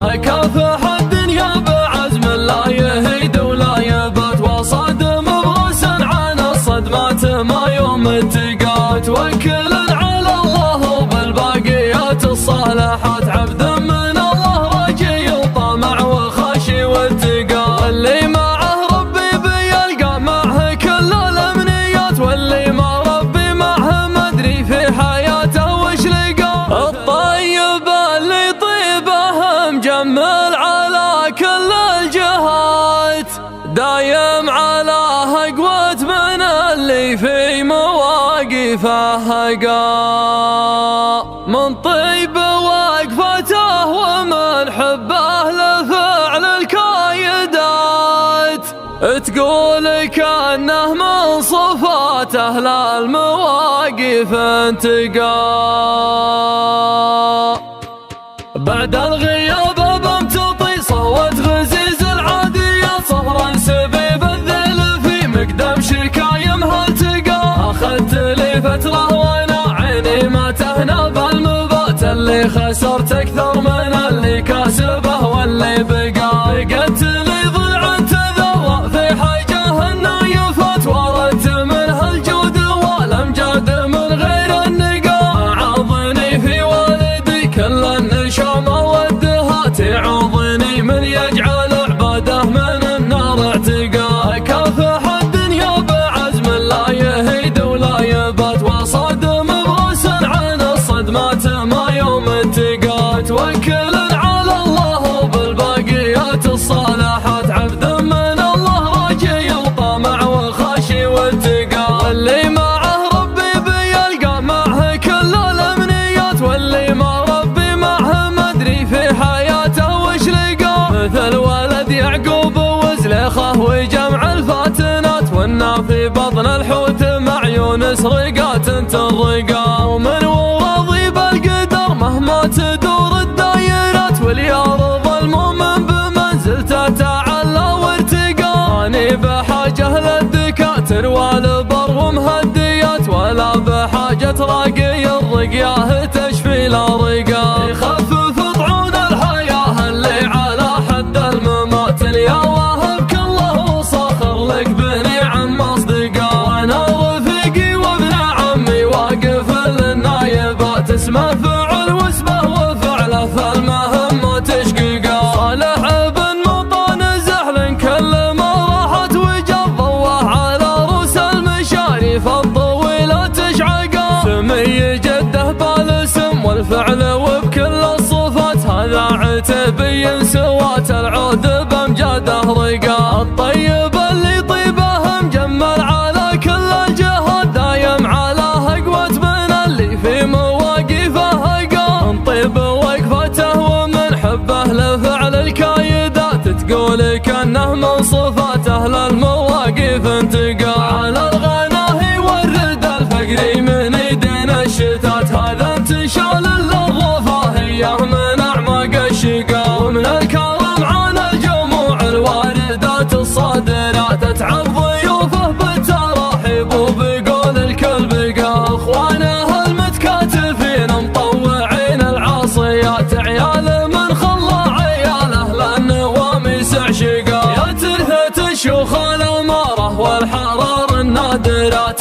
كافح الدنيا بعزم لا يهيد ولا يبات، وصادم براسا عن الصدمات ما يوم التقات، توكل على الله وبالباقيات الصالحات، عبد من الله راجي وطامع وخاشي واتقى، واللي معه ربي بيلقى معه كل الامنيات، واللي ما ربي معه ما ادري في حياته وش لقى. الطيب اللي طيبه مجمل على كل الجهات، دايم على اقوى من اللي في مواقفه هقى، من طيب وقفته ومن حبه لفعل الكايدات، تقول كأنه من صفات أهل المواقف انتقى. بعد الغياب بمتطي صوت غزيز العاديات، صهرا سبيب الذل في مقدم شكايمها التقى، اخذت لي فتره وانا عيني ما تهنى بالمبات، اللي خسرت اكثر من اللي كاسبه واللي بقى، لقيت لي ضلع تذرع في حاجه النايفات، وردت منها الجود والامجاد من غير النقا، عاضني في والدي كل النشامه ودها، تعوضني من يجعل عباده من النار اعتقى، كافح الدنيا بعزم لا يهيد ولا يبات، وصادم براسا عن الصدمات ما يوم التقى، توكل على الله وبالباقيات الصالحات، عبد من الله راجي وطامع وخاشي واتقى، واللي معه ربي بيلقى معه كل الامنيات، واللي ما ربي معه ما ادري في حياته وش لقى، مثل ولد يعقوب وزليخه وجمع الفاتنات، والنا في بطن الحوت مع يونس رقات ترقى، ومن وراضي بالقدر مهما تدور الدايرات، وليرضى المؤمن بمنزلته تعالى وارتقى، ماني بحاجه للدكاتر والبر ومهديات، ولا بحاجه راقي الرقياه تشفي لا رقى، يخفف طعون الحياه اللي على حد الممات، يا واهبك الله وصاخر لك بنعم اصدقاء، وانا رفيقي وابن عمي واقف للنايبات، اسمه فعل واسمه وفعله فالمهم تشقيقه، صالح بن مطان زحل كل ما راحت وجاب ضواه على روس المشاريف الطويله تشعقه، سمي جده بالاسم والفعل وبكل الصفات، هذا عتبي سوات العود بامجاده رقا، الطيب اللي طيبه مجمل على كل الجهات، دايم على اقوى من اللي في مواقفه هقى، من طيب وقفته ومن حبه لفعل الكايدات، تقول كأنه من صفات اهل المواقف انتقى، على الغناهي والرد الفقري من ايدين الشتات، هذا انتشال للرفاهيه من اعماق الشقا، ومن الكرم عن الجموع الواردات الصادرات، اتعب ضيوفه بالتراحيب وبقول الكل بقى، اخوانه المتكاتفين مطوعين العصيات، عيال من خلى عياله للنواميس عشقا، يا ترثة الشيوخ الاماره والحرار النادرات،